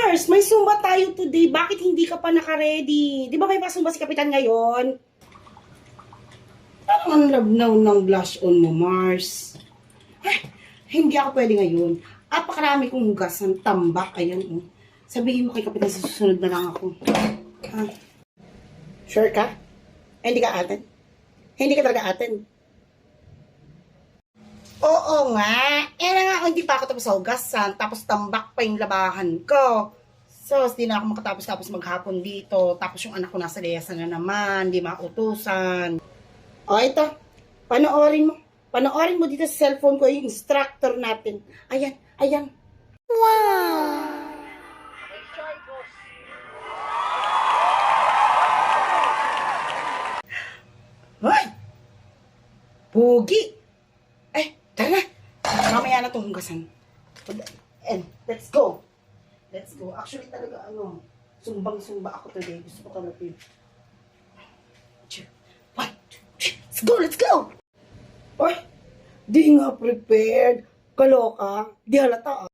Mars, may Zumba tayo today. Bakit hindi ka pa naka-ready? Di ba may pasumba si Kapitan ngayon? Parang ang labnaw ng blush on mo, Mars. Ay, hindi ako pwede ngayon. Apakarami kong hugas ng tambak. Ayan, oh. Sabihin mo kay Kapitan sa susunod na lang ako. Ha? Sure ka? Hindi ka atin? Hindi ka talaga atin? Oo nga. Eh na nga ako, hindi pa ako tapos sa hugasan. Tapos tambak pa yung labahan ko. So, hindi na ako makatapos-tapos maghapon dito. Tapos yung anak ko nasa leyasan na naman. Hindi mautusan. O, ito. Panoorin mo. Panoorin mo dito sa cellphone ko yung instructor natin. Ayan, ayan. Wow! Hoy! Pugi! Eh, tara na. Mamaya na itong hugasan. And, let's go. Let's go. Actually, talaga, sumbang-sumba ako today. Gusto ko talaga yun. 1, 2, 3. Let's go, let's go! Oy, di nga prepared. Kaloka. Di halata, ah.